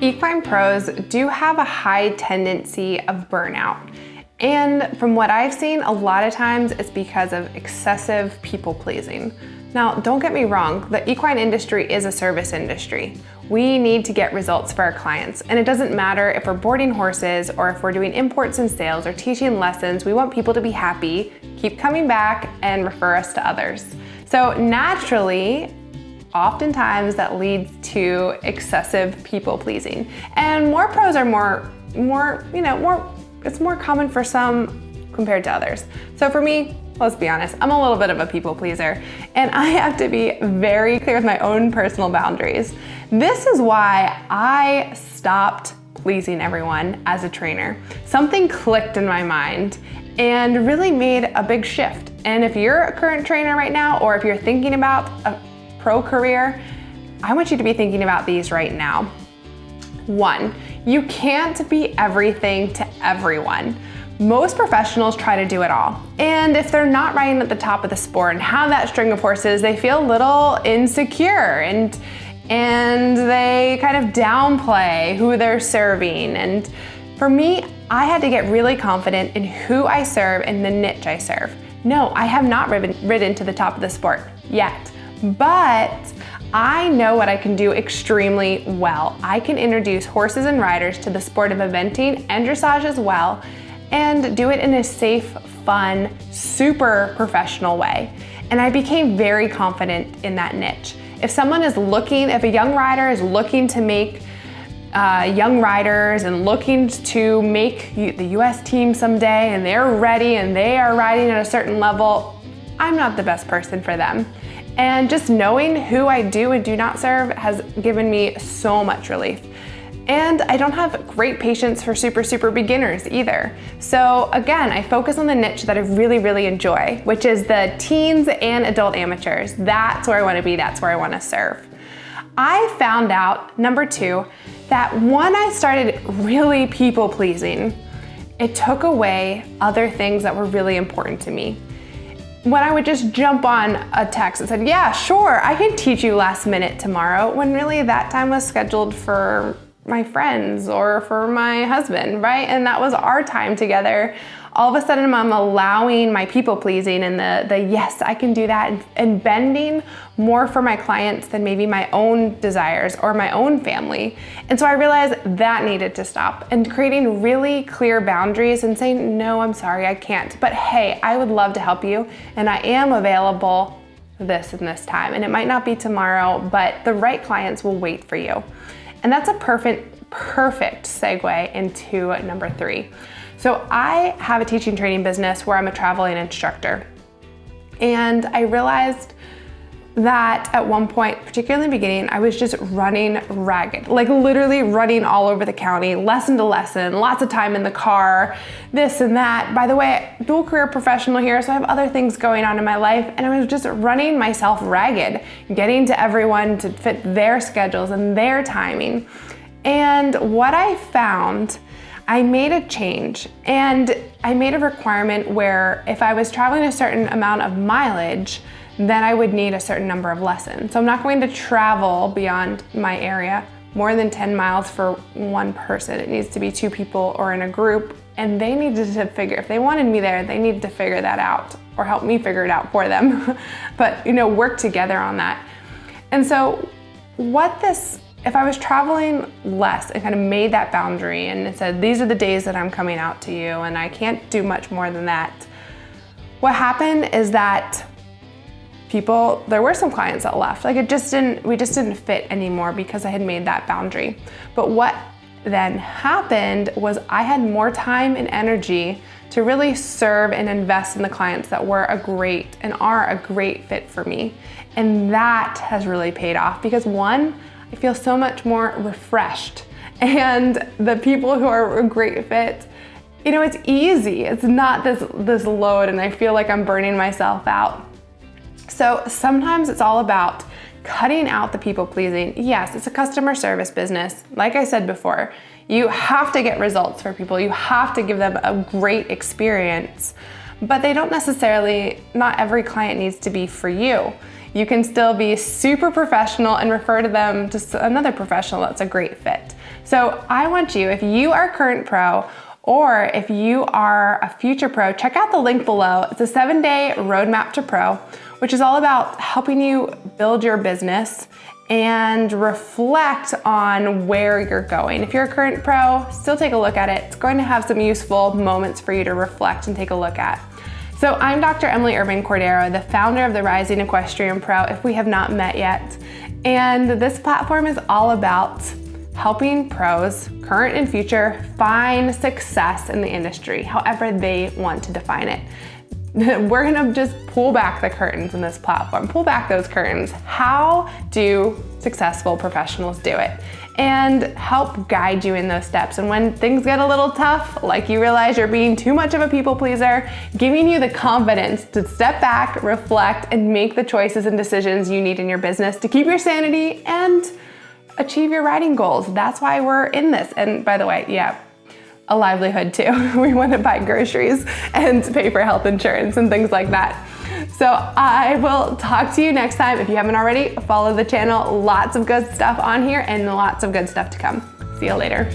Equine pros do have a high tendency of burnout. And from what I've seen, a lot of times it's because of excessive people pleasing. Now, don't get me wrong, the equine industry is a service industry. We need to get results for our clients, and it doesn't matter if we're boarding horses or if we're doing imports and sales or teaching lessons. We want people to be happy, keep coming back, and refer us to others. So naturally, oftentimes that leads to excessive people pleasing. And more pros are it's more common for some compared to others. So for me, let's be honest, I'm a little bit of a people pleaser, and I have to be very clear with my own personal boundaries. This is why I stopped pleasing everyone as a trainer. Something clicked in my mind and really made a big shift. And if you're a current trainer right now, or if you're thinking about a pro career, I want you to be thinking about these right now. 1, you can't be everything to everyone. Most professionals try to do it all. And if they're not riding at the top of the sport and have that string of horses, they feel a little insecure and they kind of downplay who they're serving. And for me, I had to get really confident in who I serve and the niche I serve. No, I have not ridden to the top of the sport yet, but I know what I can do extremely well. I can introduce horses and riders to the sport of eventing and dressage as well, and do it in a safe, fun, super professional way. And I became very confident in that niche. If a young rider is looking to make young riders and looking to make the US team someday, and they're ready and they are riding at a certain level, I'm not the best person for them. And just knowing who I do and do not serve has given me so much relief. And I don't have great patience for super beginners either. So again, I focus on the niche that I really enjoy, which is the teens and adult amateurs. That's where I want to be, that's where I want to serve. I found out, number 2, that when I started really people pleasing, it took away other things that were really important to me. When I would just jump on a text that said, yeah, sure, I can teach you last minute tomorrow, when really that time was scheduled for my friends or for my husband, right? And that was our time together. All of a sudden, I'm allowing my people pleasing and the yes, I can do that, and bending more for my clients than maybe my own desires or my own family. And so I realized that needed to stop, and creating really clear boundaries and saying, no, I'm sorry, I can't. But hey, I would love to help you, and I am available this and this time. And it might not be tomorrow, but the right clients will wait for you. And that's a perfect segue into number 3. So I have a teaching training business where I'm a traveling instructor. And I realized that at one point, particularly in the beginning, I was just running ragged, like literally running all over the county, lesson to lesson, lots of time in the car, this and that. By the way, dual career professional here, so I have other things going on in my life, and I was just running myself ragged, getting to everyone to fit their schedules and their timing. And what I found, I made a change, and I made a requirement where if I was traveling a certain amount of mileage, then I would need a certain number of lessons. So I'm not going to travel beyond my area more than 10 miles for one person. It needs to be 2 people or in a group, and they needed to figure, if they wanted me there, they needed to figure that out or help me figure it out for them. But work together on that. And so if I was traveling less and kind of made that boundary and it said, these are the days that I'm coming out to you and I can't do much more than that, what happened is that there were some clients that left. Like we just didn't fit anymore because I had made that boundary. But what then happened was I had more time and energy to really serve and invest in the clients that were are a great fit for me. And that has really paid off because 1, I feel so much more refreshed. And the people who are a great fit, it's easy. It's not this load and I feel like I'm burning myself out. So sometimes it's all about cutting out the people pleasing. Yes, it's a customer service business. Like I said before, you have to get results for people. You have to give them a great experience, but they don't necessarily, not every client needs to be for you. you can still be super professional and refer to them to another professional that's a great fit. So I want you, if you are a current pro or if you are a future pro, check out the link below. It's a 7-day roadmap to pro, which is all about helping you build your business and reflect on where you're going. If you're a current pro, still take a look at it. It's going to have some useful moments for you to reflect and take a look at. So I'm Dr. Emily Irving Cordero, the founder of the Rising Equestrian Pro, if we have not met yet. And this platform is all about helping pros, current and future, find success in the industry, however they want to define it. We're gonna just pull back the curtains in this platform, pull back those curtains. How do successful professionals do it? And help guide you in those steps. And when things get a little tough, like you realize you're being too much of a people pleaser, giving you the confidence to step back, reflect, and make the choices and decisions you need in your business to keep your sanity and achieve your riding goals. That's why we're in this. And by the way, yeah, a livelihood too. We want to buy groceries and pay for health insurance and things like that. So I will talk to you next time. If you haven't already, follow the channel. Lots of good stuff on here and lots of good stuff to come. See you later.